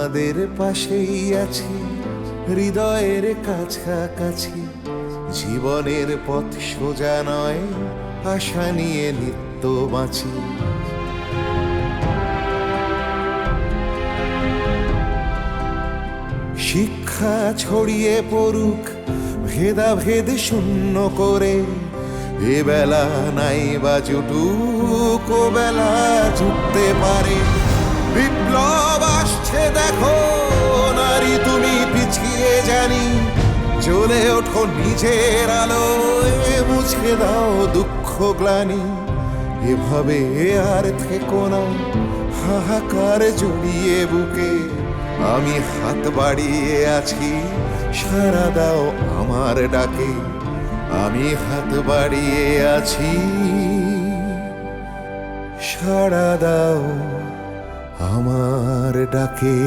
তোমাদের পাশেই আছি, হৃদয়ের কাছাকাছি। জীবনের পথ সোজা নয়, আশা নিয়ে নিত্য বাঁচি। শিক্ষা ছড়িয়ে পড়ুক ভেদাভেদ শূন্য করে, এ বেলা নাই বা জুটুক ও বেলা জুটতে পারে। বিপ্লব আসছে দেখো নারী, তুমি পিছিয়ে জানি, জ্বলে ওঠো নিজের আলোয়, মুছে দাও দুঃখ গ্লানি। এভাবে আর থেকো না হাহাকার জড়িয়ে বুকে, আমি হাত বাড়িয়ে আছি, সাড়া দাও আমার ডাকে। আমি হাত বাড়িয়ে আছি, সাড়া দাও আমার ডাকে।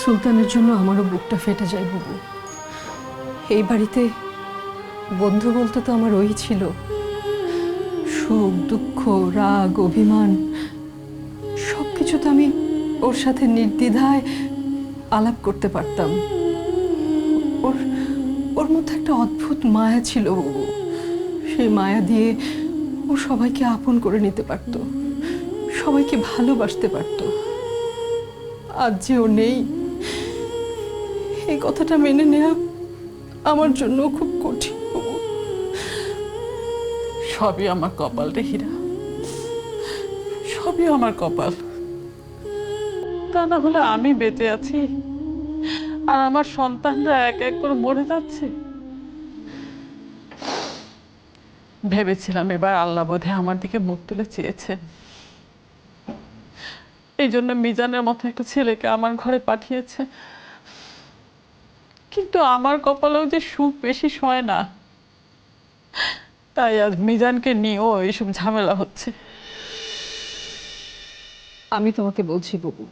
সুলতানের জন্য আমারও বুকটা ফেটে যায় বুবু। এই বাড়িতে বন্ধু বলতে তো আমার ওই ছিল। সুখ দুঃখ রাগ অভিমান সবকিছু তো আমি ওর সাথে নির্দ্বিধায় আলাপ করতে পারতাম। ওর ওর মধ্যে একটা অদ্ভুত মায়া ছিল বুবু। সেই মায়া দিয়ে ও সবাইকে আপন করে নিতে পারত, সবাইকে ভালোবাসতে পারত। আজ যে ও নেই, এই কথাটা মেনে নেওয়া আমার জন্য খুব কঠিন বাবু। সবই আমার কপাল রে হীরা, সবই আমার কপাল। তা না হলে আমি বেঁচে আছি আর আমার সন্তানরা এক এক করে মরে যাচ্ছে। ভেবেছিলাম এবার আল্লাহ বোধে আমার দিকে মুখ তুলে চেয়েছেন, এই জন্য মিজানের মতো একটা ছেলেকে আমার ঘরে পাঠিয়েছে। কিন্তু আমার কপালেও যে সুখ বেশি সয় না, তাই আজ মিজানকে নিয়েও এইসব ঝামেলা হচ্ছে। আমি তোমাকে বলছি বাবু,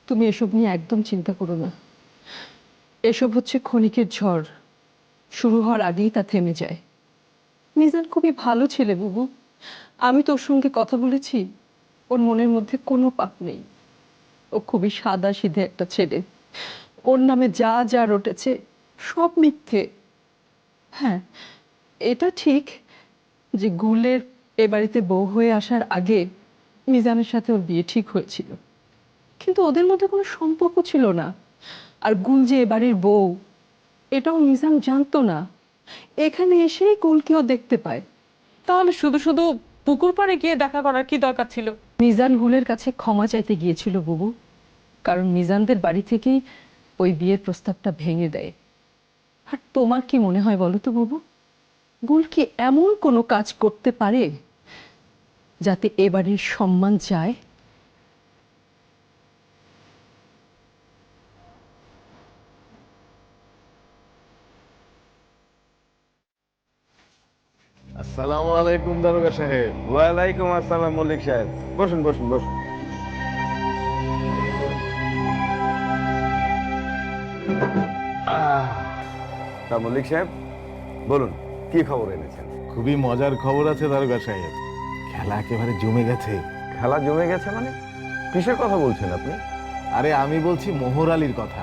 তুমি এসব নিয়ে একদম চিন্তা করো না। এসব হচ্ছে ক্ষণিকের ঝড়, শুরু হওয়ার আগেই তা থেমে যায়। মিজান খুবই ভালো ছেলে বাবু, আমি তোর সঙ্গে কথা বলেছি, ওর মনের মধ্যে কোনো পাপ নেই। ও খুবই সাদা সিধে একটা ছেলে। ওর নামে যা যা রটেছে সব মিথ্যে। হ্যাঁ, এটা ঠিক যে গুলের এ বাড়িতে বউ হয়ে আসার আগে মিজানের সাথে ওর বিয়ে ঠিক হয়েছিল, কিন্তু ওদের মধ্যে কোনো সম্পর্ক ছিল না। আর গুল যে এ বাড়ির বউ, এটাও মিজান জানতো না। এখানে এসেই গুলকেও দেখতে পায়। তাহলে শুধু শুধু পুকুর পাড়ে গিয়ে দেখা করার কি দরকার ছিল? মিজান গুলের কাছে ক্ষমা চাইতে গিয়েছিল বুবু, কারণ মিজানদের বাড়ি থেকেই ওই বিয়ের প্রস্তাবটা ভেঙে দেয়। আর তোমার কি মনে হয় বলো তো বুবু, গুল কি এমন কোনো কাজ করতে পারে যাতে এ বাড়ির সম্মান যায়? আসসালামু আলাইকুম দারোগা সাহেব। ওয়ালাইকুম আসসালাম মল্লিক সাহেব, বসুন বসুন বসুন। তা মল্লিক সাহেব বলুন, কি খবর এনেছেন? খুবই মজার খবর আছে দারোগা সাহেব, খেলা একেবারে জমে গেছে। খেলা জমে গেছে মানে? কিসের কথা বলছেন আপনি? আরে আমি বলছি মোহর আলীর কথা।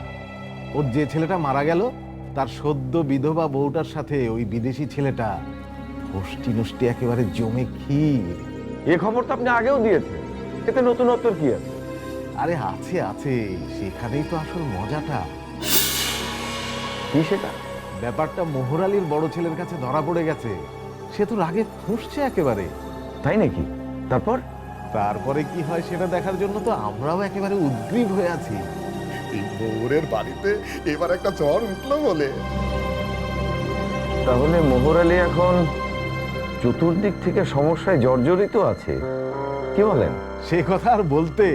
ওর যে ছেলেটা মারা গেল, তার সদ্য বিধবা বউটার সাথে ওই বিদেশি ছেলেটা হোস্টি নষ্টি একেবারে জমে ক্ষীর। এ খবর তো আপনি আগেও দিয়েছেন, এতে নতুনত্বর কি আছে? আরে আছে আছে, সেখানেই তো আসল মজাটা। কি সেটা? ব্যাপারটা মোহর আলীর বড় ছেলের কাছে ধরা পড়ে গেছে। সে তো রাগে ফুঁসছে একেবারে। তাই নাকি? তারপর? তারপরে কি হয় সেটা দেখার জন্য তো আমরাও একেবারে উদ্গ্রীব হয়ে আছি। এই মোহরের বাড়িতে এবার একটা ঝড় উঠলো বলে। তাহলে মোহর আলী এখন চতুর্দিক থেকে সমস্যায় জর্জরিত আছে, কি বলেন? সে কথা আর বলতে,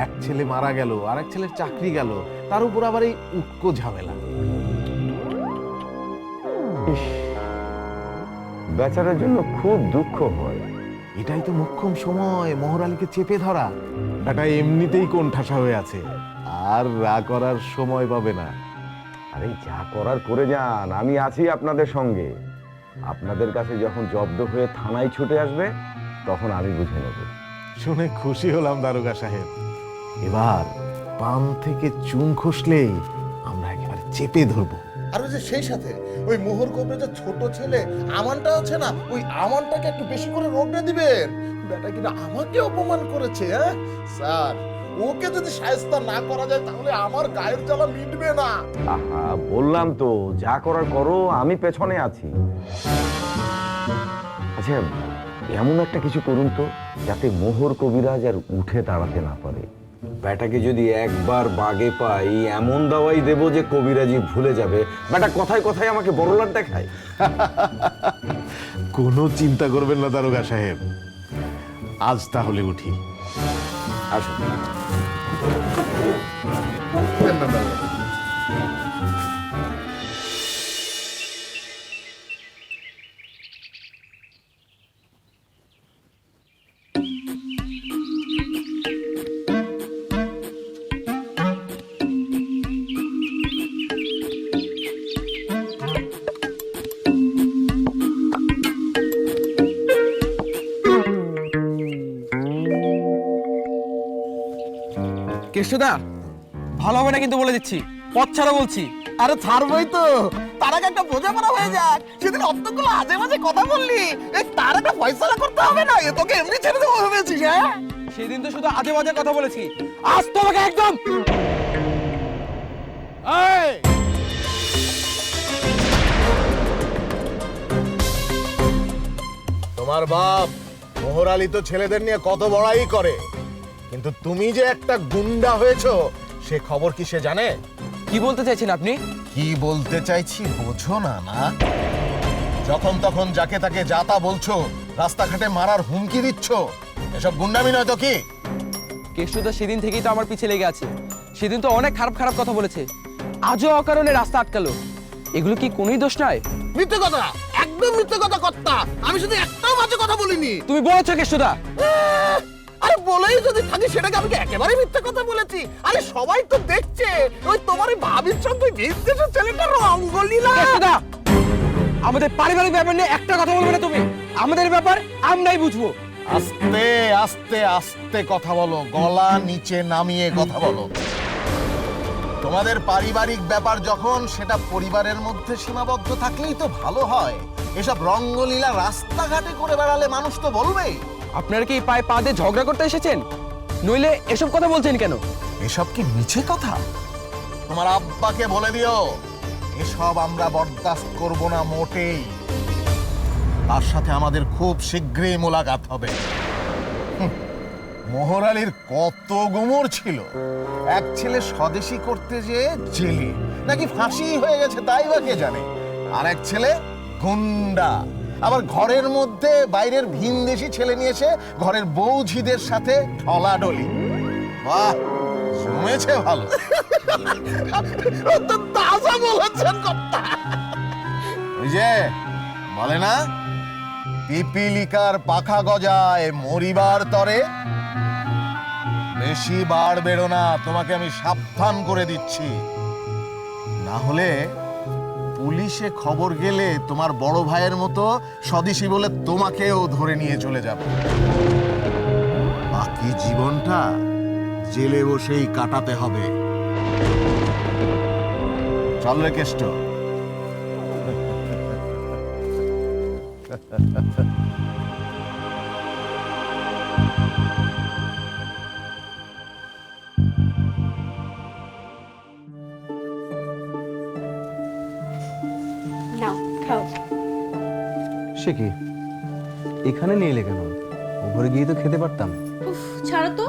এক ছেলে মারা গেল, আর এক ছেলের চাকরি গেল, তার উপর আবার এই উটকো ঝামেলা। ইস, বেচারার জন্য খুব দুঃখ হয়। এটাই তো মোক্ষম সময় মোহর আলীকে চেপে ধরা। বেটা এমনিতেই কোণঠাসা হয়ে আছে, আর রা করার সময় পাবে না। আরে যা করার করে যান, আমি আছি আপনাদের সঙ্গে। আপনাদের কাছে যখন জব্দ হয়ে থানায় ছুটে আসবে তখন আমি বুঝে নেব। শুনে খুশি হলাম দারোগা সাহেব। এবার পান থেকে চুন খসলেই আমরা একেবারে চেপে ধরবো। আর ওই যে সেই সাথে ওই মোহর কবরে যে ছোট ছেলে আমানটা আছে না, ওই আমানটাকে একটু বেশি করে রোগড়ে দিবেন। বেটা কিনা আমাকে অপমান করেছে। হ্যাঁ স্যার, ওকে যদি শায়েস্তা না করা যায় তাহলে আমার গায়ের জ্বালা মিটবে না। আহা, বললাম তো যা করার করো, আমি পেছনে আছি। আচ্ছা, এমন একটা কিছু করুন তো যাতে মোহর কবিরাজ আর উঠে দাঁড়াতে না পারে। ব্যাটাকে যদি একবার বাগে পাই এমন দাওয়াই দেব যে কবিরাজি ভুলে যাবে। ব্যাটা কথায় কথায় আমাকে বড়লাট দেখায়। কোনো চিন্তা করবেন না দারোগা সাহেব, আজ তাহলে উঠি। আসুন। কেষ্টদা, ভালো হবে না কিন্তু বলে দিচ্ছি, পথ ছাড়া বলছি। আরে ছাড়বই তো, তার আগে একটা বোঝাপড়া হয়ে যাক। সেদিন অতগুলো আজে বাজে কথা বললি, এই তার একটা ফয়সালা করতে হবে না? এ তোকে এমনি ছেড়ে দেবো ভেবেছিস? হ্যাঁ, সেদিন তো শুধু আজে বাজে কথা বলেছি, আজ তোমাকে একদম। তোমার বাপ মোহর আলী তো ছেলেদের নিয়ে কত বড়াই করে, কিন্তু তুমি যে একটা গুন্ডা হয়েছো সে খবর কি সে জানে? কি বলতে চাইছেন আপনি? কি বলতে চাইছি বোঝো না? না, যখন তখন যাকে তাকে যাতা বলছো, রাস্তাঘাটে মারার হুমকি দিচ্ছ, এসব গুন্ডামি নয় তো কি? কেষ্টদা সেদিন থেকেই তো আমার পিছে লেগে আছে। সেদিন তো অনেক খারাপ খারাপ কথা বলেছে, আজও অকারণে রাস্তা আটকালো। এগুলো কি কোনোই দোষ নয়? মিথ্যে কথা, একদম মিথ্যে কথা কর্তা। আমি শুধু একটাও বাজে কথা বলিনি। তুমি বলেছো কেষ্টদা। আরে বলেই যদি থাকি সেটাকে আমি কি একেবারে মিথ্যে কথা বলেছি? আরে সবাই তো দেখছে, ওই তোমার ওই ভাবির সঙ্গে বিদেশের ছেলেটার রঙ্গলীলা। কেষ্টদা, আমাদের পারিবারিক ব্যাপার নিয়ে একটা কথা বলবে না তুমি। আমাদের ব্যাপার আমরাই বুঝবো। আস্তে আস্তে আস্তে কথা বলো, গলা নিচে নামিয়ে কথা বলো। তোমাদের পারিবারিক ব্যাপার যখন, সেটা পরিবারের মধ্যে সীমাবদ্ধ থাকলেই তো ভালো হয়। এসব রঙ্গলীলা রাস্তাঘাটে করে বেড়ালে মানুষ তো বলবেই। আপনারা কি পায়ে পা দিয়ে ঝগড়া করতে এসেছেন? নইলে এসব কথা বলছেন কেন? এসব কি মিছে কথা? তোমার আব্বাকে বলে দিও এসব আমরা বরদাস্ত করব না মোটেই। তার সাথে আমাদের খুব শীঘ্রই মোলাকাত হবে। মোহর আলীর কত গুমর ছিল। এক ছেলে স্বদেশী করতে যে জেলে, নাকি ফাঁসি হয়ে গেছে তাই বা কে জানে। আর এক ছেলে গুন্ডা, আবার ঘরের মধ্যে বাইরের ভিনদেশি ছেলে নিয়ে এসে ঘরের বৌঝিদের সাথে ঠলাডলি। বাহ, জমেছে ভালো। তো তাজা বলেছেন কর্তা। ওই যে বলে না, পিপিলিকার পাখা গজায় মরিবার তরে। বেশি বার বেরো না, তোমাকে আমি সাবধান করে দিচ্ছি। না হলে পুলিশে খবর গেলে তোমার বড় ভাইয়ের মতো স্বদেশী বলে তোমাকেও ধরে নিয়ে চলে যাবে। বাকি জীবনটা জেলে বসেই কাটাতে হবে। চল রে কেষ্ট। নাও খাও। সে কি এখানে নিয়ে এলে কেন? ঘরে গিয়ে তো খেতে পারতাম। উফ, ছাড়ো তো।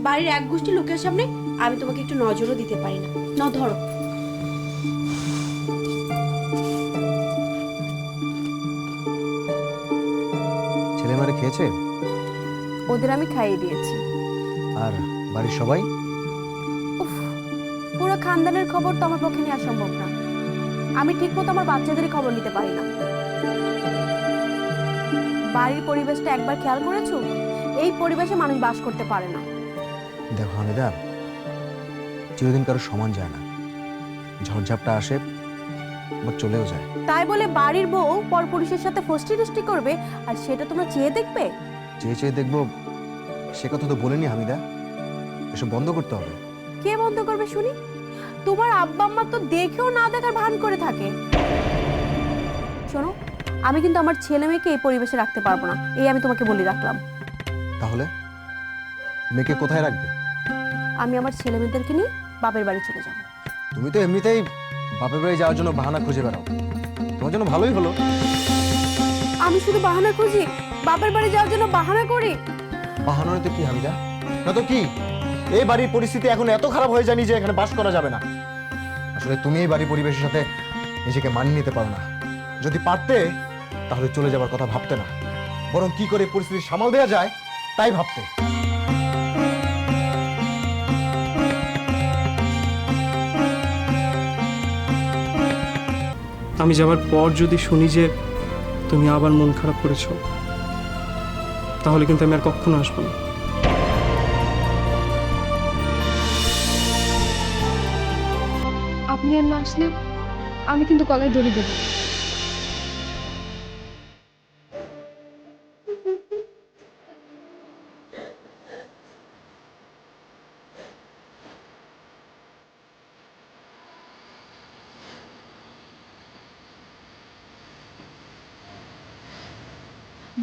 বাড়ির এক গোষ্ঠী লোকের সামনে আমি তোমাকে একটু নজরও দিতে পারি না। নাও ধরো। ছেলে মারে খেয়েছে? ওদের আমি খাইয়ে দিয়েছি। আর বাড়ির সবাই? উফ, পুরো খানদানের খবর তো আমার পক্ষে নেওয়া সম্ভব না। আমি ঠিকমতো আমার বাচ্চাদেরই খবর নিতে পারি না। বাড়ির পরিবেশটা একবার খেয়াল করেছো? এই পরিবেশে মানুষ বাস করতে পারে না। দেখো হামিদা, চিরদিন কারো সমান যায় না। ঝড়ঝাপটা আসে, আবার চলেও যায়। তাই বলে বাড়ির বউ পরপুরুষের সাথে ফষ্টি করবে আর সেটা তোমরা চেয়ে দেখবে? চেয়ে চেয়ে দেখবো সে কথা তো বলেনি হামিদা। এসব বন্ধ করতে হবে। কে বন্ধ করবে শুনি? তোমার আব্বা আম্মা তো দেখেও না দেখার ভান করে থাকে। শোনো, আমি কিন্তু আমার ছেলে মেয়েকে এই পরিবেশে রাখতে পারবো না, এই আমি তোমাকে বলি রাখলাম। তাহলে মেয়েকে কোথায় রাখবে? আমি আমার ছেলে মেয়েদেরকে নিয়ে বাপের বাড়ি চলে যাবো। তুমি তো এমনিতেই বাপের বাড়ি যাওয়ার জন্য বাহানা খুঁজে বেড়াও, তোমার জন্য ভালোই হলো। আমি শুধু বাহানা খুঁজি? বাপের বাড়ি যাওয়ার জন্য বাহানা করি? বাহানা তো কি হামিদা, না তো কি? এই বাড়ির পরিস্থিতি এখন এত খারাপ হয়ে জানি যে এখানে বাস করা যাবে না। আসলে তুমি এই বাড়ির পরিবেশের সাথে নিজেকে মানিয়ে নিতে পারো না। যদি পারতে তাহলে চলে যাবার কথা ভাবতে না, বরং কি করে পরিস্থিতি সামাল দেওয়া যায় তাই ভাবতে। আমি যাবার পর যদি শুনি যে তুমি আবার মন খারাপ করেছো, তাহলে কিন্তু আমি আর কখনো আসবো না। আপনি আর না আসলে আমি কিন্তু গলায় দড়ি দেবো।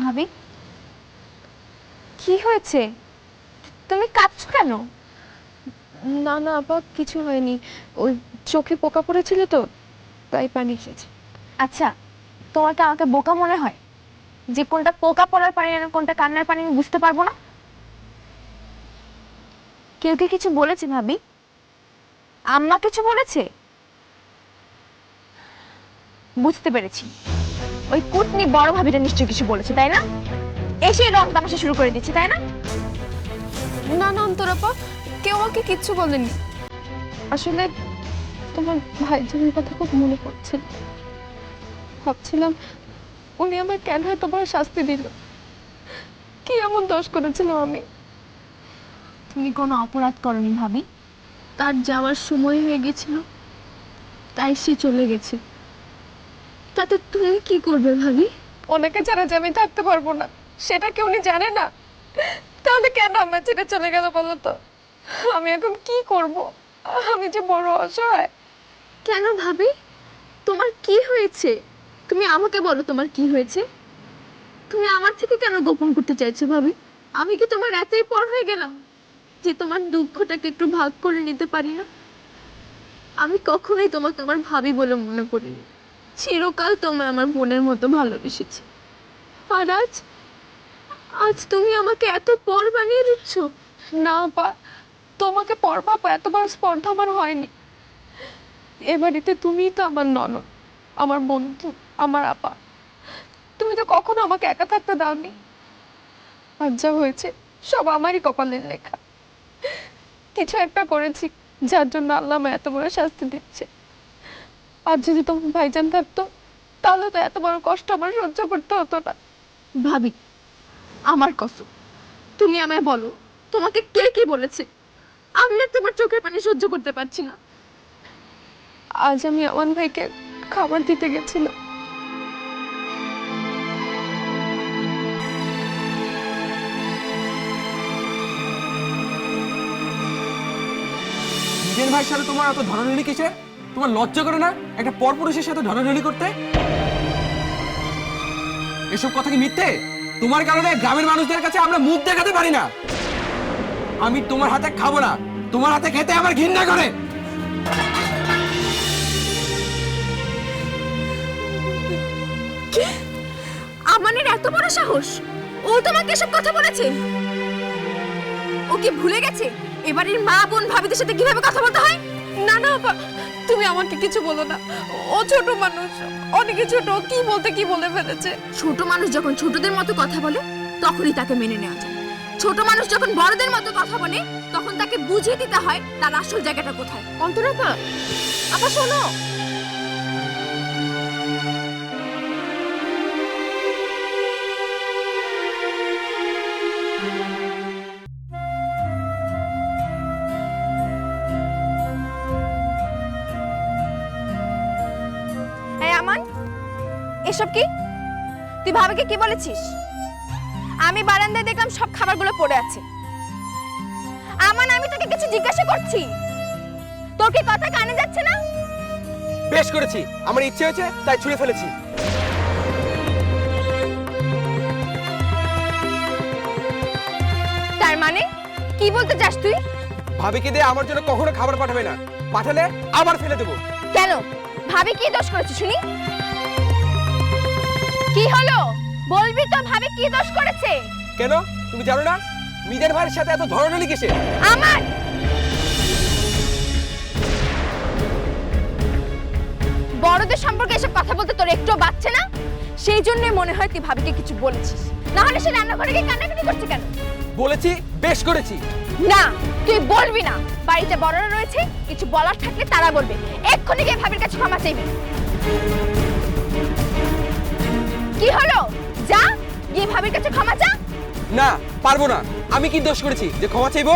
ভাবি, কি হয়েছে? তুমি কাঁদছো কেন? না না আপা, কিছু হয়নি, ওই চোখে পোকা পড়েছিল তো তাই পানি এসেছে। আচ্ছা, তোমার কি আমাকে বোকা মনে হয় যে কোনটা পোকা পড়ার পানি আর কোনটা কান্নার পানি আমি বুঝতে পারবো না? কেউ কি কিছু বলেছে ভাবি? আম্মা কিছু বলেছে? বুঝতে পেরেছি, ওই কুটনি বড় ভাবিটা নিশ্চয়ই কিছু বলেছে, তাই না? এসে রং তামাশা শুরু করে দিচ্ছে, তাই না? না না অন্তরাপা, কেউ আমাকে কিচ্ছু বলেনি। আসলে তোমার ভাইজানের কথা খুব মনে পড়ছিল, ভাবছিলাম উনি আমার কেন এত বড় শাস্তি দিল, কি এমন দোষ করেছিলাম আমি। তুমি কোনো অপরাধ করনি ভাবি। তার যাওয়ার সময় হয়ে গেছিল, তাই সে চলে গেছে। তাতে তুমি কি করবে ভাবি? ওনাকে ছাড়া যে আমি থাকতে পারবো না সেটা কি উনি জানে না? তাহলে কেন আমার ছেড়ে চলে গেল বলো তো? আমি এখন কি করব? আমি যে বড় অসহায়। কেন ভাবি, তোমার কি হয়েছে? তুমি আমাকে বলো তোমার কি হয়েছে? তুমি আমার থেকে কেন গোপন করতে চাইছো ভাবি? আমি কি তোমার এতই পর হয়ে গেলাম যে তোমার দুঃখটাকে একটু ভাগ করে নিতে পারি না? আমি কখনোই তোমাকে আমার ভাবি বলে মনে করিনি, চিরকাল তোমায় আমার বোনের মতো ভালোবেসেছি। আর আজ আজ তুমি আমাকে এত পর বানিয়ে দিচ্ছ। না আপা, তোমাকে পর ভাবা এতবার স্পর্ধা আমার হয়নি। এ বাড়িতে তুমিই তো আমার ননদ, আমার বন্ধু, আমার আপা। তুমি তো কখনো আমাকে একা থাকতে দাওনি। আর যা হয়েছে সব আমারই কপালের লেখা। কিছু একটা করেছি যার জন্য আল্লাহ আমায় এত বড় শাস্তি দিচ্ছে। আর যদি তোমার ভাইজান থাকতো তাহলে তো এত বড় কষ্ট আমার সহ্য করতে হতো না। ভাবি, আমার কসম, তুমি আমায় বলো তোমাকে কে কি বলেছে? আমি আর তোমার চোখের পানি সহ্য করতে পারছি না। আজ আমি আমার ভাইকে খাবার দিতে গেছিলাম, নিজের ভাইয়ের সাথে তোমার এত ঢলাঢলি কিসে? তোমার লজ্জা করে না একটা পরপুরুষের সাথে ঢলাঢলি করতে? এসব কথা কি মিথ্যে? তোমার কারণে গ্রামের মানুষদের কাছে আমরা মুখ দেখাতে পারি না। আমি তোমার হাতে খাবো না, তোমার হাতে খেতে আমার ঘৃণা করে। আমানের এত বড় সাহস! ও তোমাকে এসব কথা বলেছে? ও কি ভুলে গেছে এবারের মা বোন ভাবিদের সাথে কিভাবে কথা বলতে হয়? না না আপা, তুমি আমাকে কিছু বলো না। ও ছোট মানুষ, অনেকে ছোট, ও কি বলতে কি বলে ফেলেছে। ছোট মানুষ যখন ছোটদের মতো কথা বলে তখনই তাকে মেনে নেওয়া যায়। ছোট মানুষ যখন বড়দের মতো কথা বলে তখন তাকে বুঝিয়ে দিতে হয় তার আসল জায়গাটা কোথায়। অন্তরাপা, আপা শোনো, এসব কি? তুই ভাবিকে কি বলেছিস? আমি বারান্দায় দেখলাম সব খাবারগুলো পড়ে আছে। আমি তোকে কিছু জিজ্ঞাসা করছি, তোর কি কথা কানে যাচ্ছে না? বেশ করেছি, আমার ইচ্ছে হয়েছে তাই ছুঁড়ে ফেলেছি। তার মানে কি বলতে চাস তুই? ভাবিকে দিয়ে আমার জন্য কখনো খাবার পাঠাবে না, পাঠালে আবার ফেলে দেবো। কেন? ভাবি কি দোষ করেছে শুনি? কি হলো বলবি তো, ভাবি কি দোষ করেছে? কেন তুমি জানো না মিজান ভাইয়ের সাথে এত ধরনের কিসে? আমার বড়দের সম্পর্কে এসব কথা বলতে তোর একটু বাচ্চা না? সেই জন্যই মনে হয় তুই ভাবিকে কিছু বলেছিস, না হলে সে রান্নাঘরে গিয়ে কান্নাকাটি করছে কেন? বলেছি, বেশ করেছি। না তুই বলবি না, বাড়িতে বড়রা রয়েছে, কিছু বলার থাকলে তারা বলবে। এক্ষুনি গিয়ে ভাবির কাছে ক্ষমা চাইবি। কি হলো, যা গিয়ে ভাবির কাছে ক্ষমা চা। না পারবো না, আমি কি দোষ করেছি যে ক্ষমা চাইবো?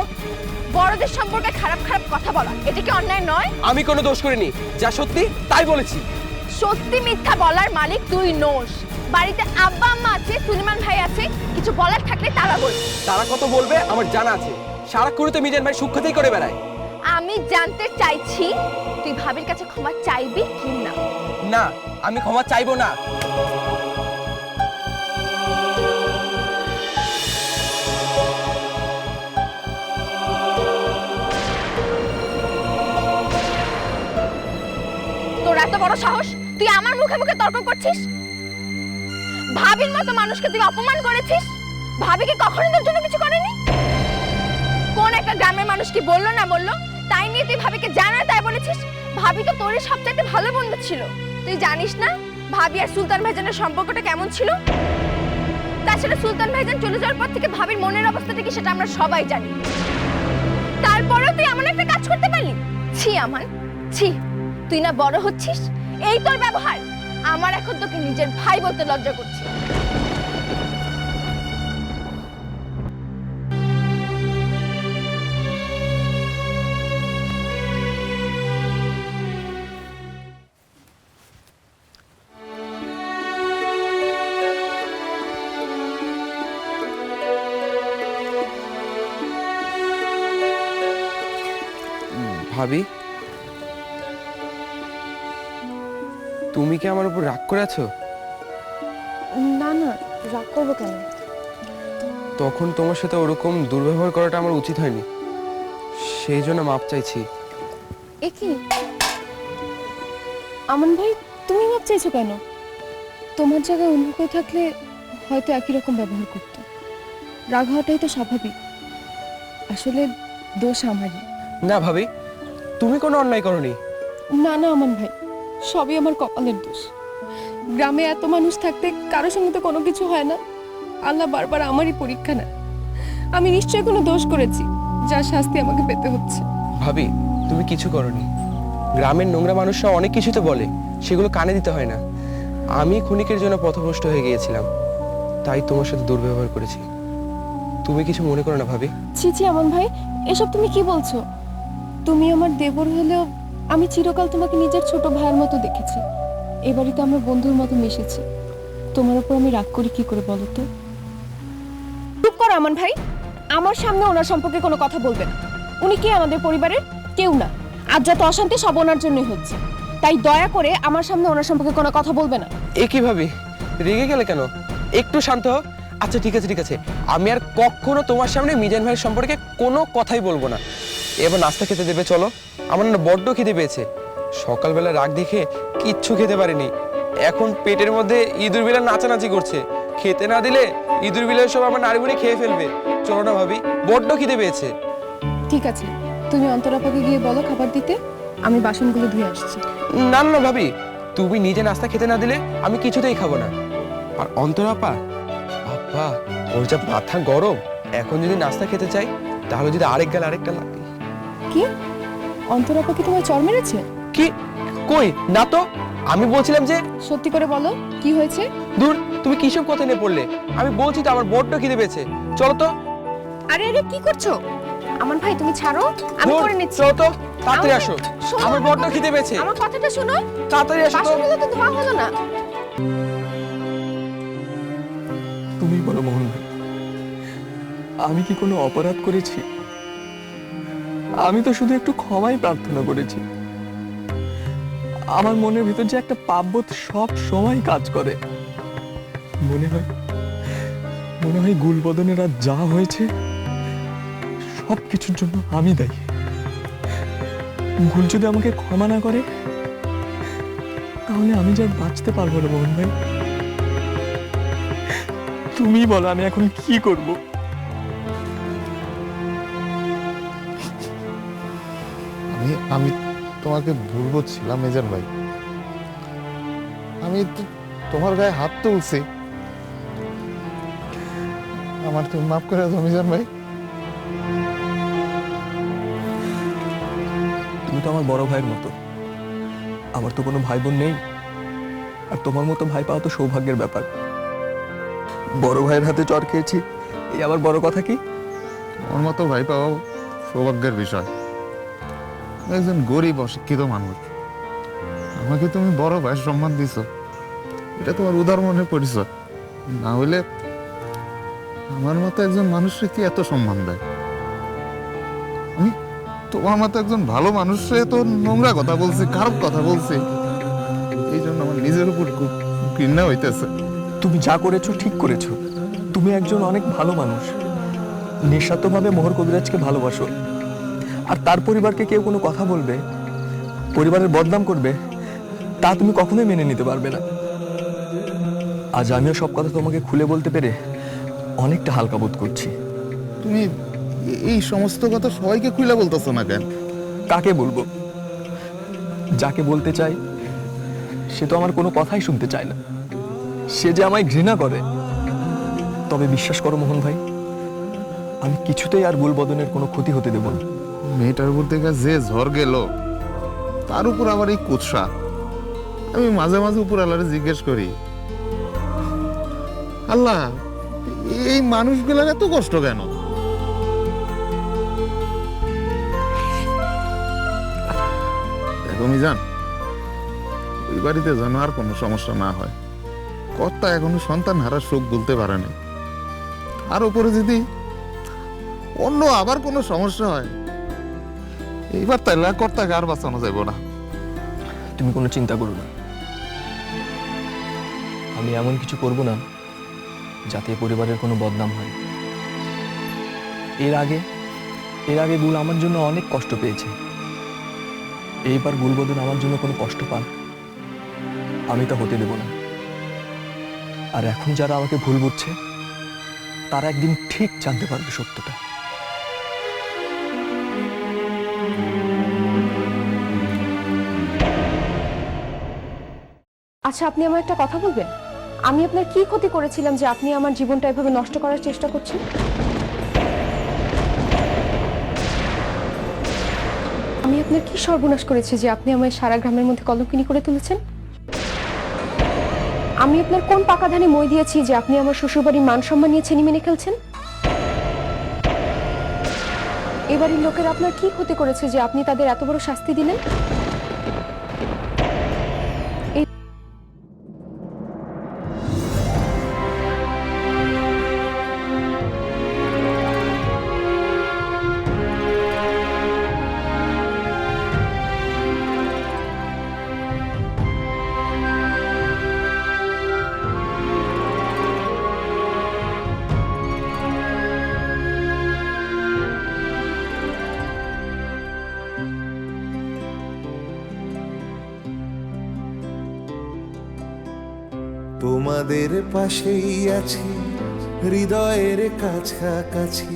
বড়দের সম্পর্কে খারাপ খারাপ কথা বলা এটা কি অন্যায় নয়? আমি কোনো দোষ করিনি, যা সত্যি তাই বলেছি। সত্যি মিথ্যা বলার মালিক তুই নোস। বাড়িতে আব্বা আম্মা আছে, সুলেমান ভাই আছে, কিছু বলার থাকলে তারা বলবে। তারা কত বলবে আমার জানা আছে, সারাক্ষণ তো মিজান ভাই সুখ্যাতেই করে বেড়ায়। আমি জানতে চাইছি তুই ভাবির কাছে ক্ষমা চাইবি কি না? না, আমি ক্ষমা চাইবো না। তোর এত বড় সাহস, তুই আমার মুখে মুখে তর্ক করছিস? ভাবির মতো মানুষকে তুই অপমান করেছিস। ভাবিকে কখনো তোর জন্য কিছু করেনি? কোন একটা গ্রামের মানুষ কি বললো না বললো তাই নিয়ে তুই ভাবিকে জানা তাই বলেছিস? ভাবি তো তোরই সবচাইতে ভালো বন্ধু ছিল। তুই জানিস না ভাবি আর সুলতান ভাইজানের সম্পর্কটা কেমন ছিল? তাছাড়া সুলতান ভাইজান চলে যাওয়ার পর থেকে ভাবির মনের অবস্থাটা কি সেটা আমরা সবাই জানি। তারপরেও তুই এমন একটা কাজ করতে পারলি? ছি আমান, ছি। তুই না বড় হচ্ছিস, এই তোর ব্যবহার। আমার এখন তোকে নিজের ভাই বলতে লজ্জা করছে। ভাবি, তুমি কি আমার উপর রাগ করে আছো? না না, রাগ করবো কেন? তখন তোমার সাথে ওরকম দুর্ব্যবহার করাটা আমার উচিত হয়নি, সেই জন্য মাপ চাইছি। এ কি আমান ভাই, তুমি মাপ চাইছো কেন? তোমার জায়গায় অন্য কেউ থাকলে হয়তো একই রকম ব্যবহার করতো। রাগ হওয়াটাই তো স্বাভাবিক। আসলে দোষ আমারই। না ভাবি, তুমি কোনো অন্যায় করনি। না না আমান ভাই, সবই আমার কপালের দোষ। গ্রামে এত মানুষ থাকতে কারোর সঙ্গে তো কোনো কিছু হয় না। আল্লাহ বারবার আমারই পরীক্ষা নেয়। আমি নিশ্চয়ই কোনো দোষ করেছি, যার শাস্তি আমাকে পেতে হচ্ছে। ভাবি, তুমি কিছু করনি। গ্রামের নোংরা মানুষরা অনেক কিছুতে বলে, সেগুলো কানে দিতে হয় না। আমি ক্ষণিকের জন্য পথভ্রষ্ট হয়ে গিয়েছিলাম, তাই তোমার সাথে দুর্ব্যবহার করেছি। তুমি কিছু মনে করো না ভাবি। ছি ছি আমান ভাই, এসব তুমি কি বলছো? তুমি আমার দেবর হলেও আমি চিরকাল তোমাকে নিজের ছোট ভাইয়ের মতো দেখেছি। এ বাড়িতে আমরা বন্ধুর মতো মিশেছি। তোমার উপর আমি রাগ করি কি করে বলো তো? চুপ করো আমান ভাই, আমার সামনে ওনার সম্পর্কে কোনো কথা বলবে না। উনি কি আমাদের পরিবারের কেউ না। আজ যত অশান্তি সব ওনার জন্যই হচ্ছে, তাই দয়া করে আমার সামনে ওনার সম্পর্কে কোনো কথা বলবে না। এ কি ভাবি, রেগে গেলে কেন? একটু শান্ত হও। আচ্ছা ঠিক আছে ঠিক আছে, আমি আর কখনো তোমার সামনে মিজান ভাইয়ের সম্পর্কে কোনো কথাই বলবো না। এবার নাস্তা খেতে দেবে চলো, আমার না বড্ড খিদে পেয়েছে। সকালবেলা রাগ দেখে কিচ্ছু খেতে পারিনি, এখন পেটের মধ্যে ইঁদুর বিড়াল নাচানাচি করছে। খেতে না দিলে ইঁদুর বিড়াল সব আমার নাড়িভুড়ি খেয়ে ফেলবে। চলো না ভাবি, বড্ড খিদে পেয়েছে। ঠিক আছে, তুমি অন্তরাপাকে গিয়ে বলো খাবার দিতে, আমি বাসনগুলো ধুয়ে আসছি। না না ভাবি, তুমি নিজে নাস্তা খেতে না দিলে আমি কিছুতেই খাবো না। আর অন্তরাপা, বাবা ওর যা মাথা গরম, এখন যদি নাস্তা খেতে চাই তাহলে যদি আরেকটা লাগে। কি অন্তরাপা কি তোমায় চড় মেরেছে? কি? কই না তো, আমি বলছিলাম যে। সত্যি করে বলো কি হয়েছে? দূর, তুমি কিসব কথা নিয়ে পড়লে? আমি বলছি তো আমার বড্ড খিদে পেয়েছে, চলো তো। আরে আরে কি করছো আমান ভাই? তুমি ছাড়ো, আমি দূর, করে নিচ্ছি। চলো তো, তাড়াতাড়ি আমাকে- আসো, শোনো, আমার বড্ড খিদে পেয়েছে। আমার কথাটা শোনো। তাড়াতাড়ি আসো তো। বাসনগুলো তো ধোয়া হলো না। আমি কি কোনো অপরাধ করেছি? আমি তো শুধু একটু ক্ষমাই প্রার্থনা করেছি। আমার মনের ভিতর যে একটা পাপবোধ সব সময় কাজ করে। মনে হয় গুলবদনের আর যা হয়েছে সব কিছুর জন্য আমি দায়ী। গুল যদি আমাকে ক্ষমা না করে তাহলে আমি যে আর বাঁচতে পারবো না মোহন ভাই। তুমি বলো আমি এখন কি করব? আমি তোমাকে ভুল বুঝছিলাম মেজর ভাই। আমি তোমার গায়ে হাত তুলছি, আমার তুমি মাফ করে দাও মেজর ভাই। তুমি তো আমার বড় ভাইয়ের মতো। আমার তো কোনো ভাই বোন নেই, আর তোমার মতো ভাই পাওয়া তো সৌভাগ্যের ব্যাপার। বড় ভাইয়ের হাতে চড় খেয়েছি, এই আবার বড় কথা কি? আমার মতো ভাই পাওয়া সৌভাগ্যের বিষয়। একজন গরিব অশিক্ষিত মানুষ, আমাকে তুমি বড় ভাই সম্মান দিছো, এটা তোমার উদার মনের পরিচয়। না হইলে আমার মতো একজন মানুষকে কি এত সম্মান দেয়? আমি তোমার মতো একজন ভালো মানুষে তো নোংরা কথা বলছি, খারাপ কথা বলছি, এই জন্য আমার নিজের উপর খুব ঘৃণা হইতেছে। তুমি যা করেছো ঠিক করেছো। তুমি একজন অনেক ভালো মানুষ, নিঃস্বার্থভাবে মোহর কবিরাজকে ভালোবাসো। আর তার পরিবারকে কেউ কোনো কথা বলবে, পরিবারের বদনাম করবে, তা তুমি কখনোই মেনে নিতে পারবে না। আজ আমিও সব কথা তোমাকে খুলে বলতে পেরে অনেকটা হালকা বোধ করছি। তুমি এই সমস্ত কথা সবাইকে খুলে বলতেছো না কেন? কাকে বলবো? যাকে বলতে চাই সে তো আমার কোনো কথাই শুনতে চায় না, সে যে আমায় ঘৃণা করে। তবে বিশ্বাস করো মোহন ভাই, আমি কিছুতেই আর গুলবদনের কোনো ক্ষতি হতে দেব না। মেয়েটার উপর থেকে যে ঝড় গেল, তার উপর আবার এই কুৎসা। আমি মাঝে মাঝে উপর আল্লাহরে জিজ্ঞেস করি, আল্লাহ এই মানুষগুলার এত কষ্ট কেন? দেখো মিজান, ওই বাড়িতে যেন আর কোনো সমস্যা না হয়। কর্তা এখনো সন্তান হারার শোক বলতে পারেনি, আর উপরে যদি অন্য আবার কোনো সমস্যা হয়, এইবার তাইলে কর্তাকে আর বাঁচানো যাইব না। তুমি কোনো চিন্তা করো না, আমি এমন কিছু করব না যাতে পরিবারের কোনো বদনাম হয়। এর আগে গুল আমার জন্য অনেক কষ্ট পেয়েছে। এইবার গুলবদন আমার জন্য কোনো কষ্ট পান, আমি তা হতে দেব না। আর এখন যারা আমাকে ভুল বুঝছে তারা একদিন ঠিক জানতে পারবে সত্যটা। আচ্ছা, আপনি আমার একটা কথা বলবেন? আমি আপনার কি ক্ষতি করেছিলাম যে আপনি আমার জীবনটা এভাবে নষ্ট করার চেষ্টা করছেন? আমি আপনার কি সর্বনাশ করেছি যে আপনি আমায় সারা গ্রামের মধ্যে কলঙ্কিনী করে তুলেছেন? আমি আপনার কোন পাকা ধানে মই দিয়েছি যে আপনি আমার শ্বশুরবাড়ির মান সম্মান নিয়ে ছিনিমিনি খেলছেন? এবারের লোকেরা আপনার কি ক্ষতি করেছে যে আপনি তাদের এত বড় শাস্তি দিলেন? তোমাদের পাশেই আছি, হৃদয়ের কাছাকাছি।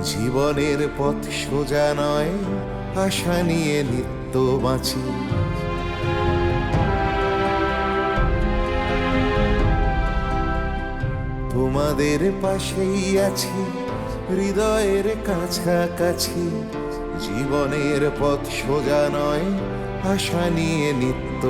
জীবনের পথ সোজা নয়, আশা নিয়ে নিত্য বাঁচি। তোমাদের পাশেই আছি, হৃদয়ের কাছাকাছি। জীবনের পথ সোজা নয়, আশা নিয়ে নিত্য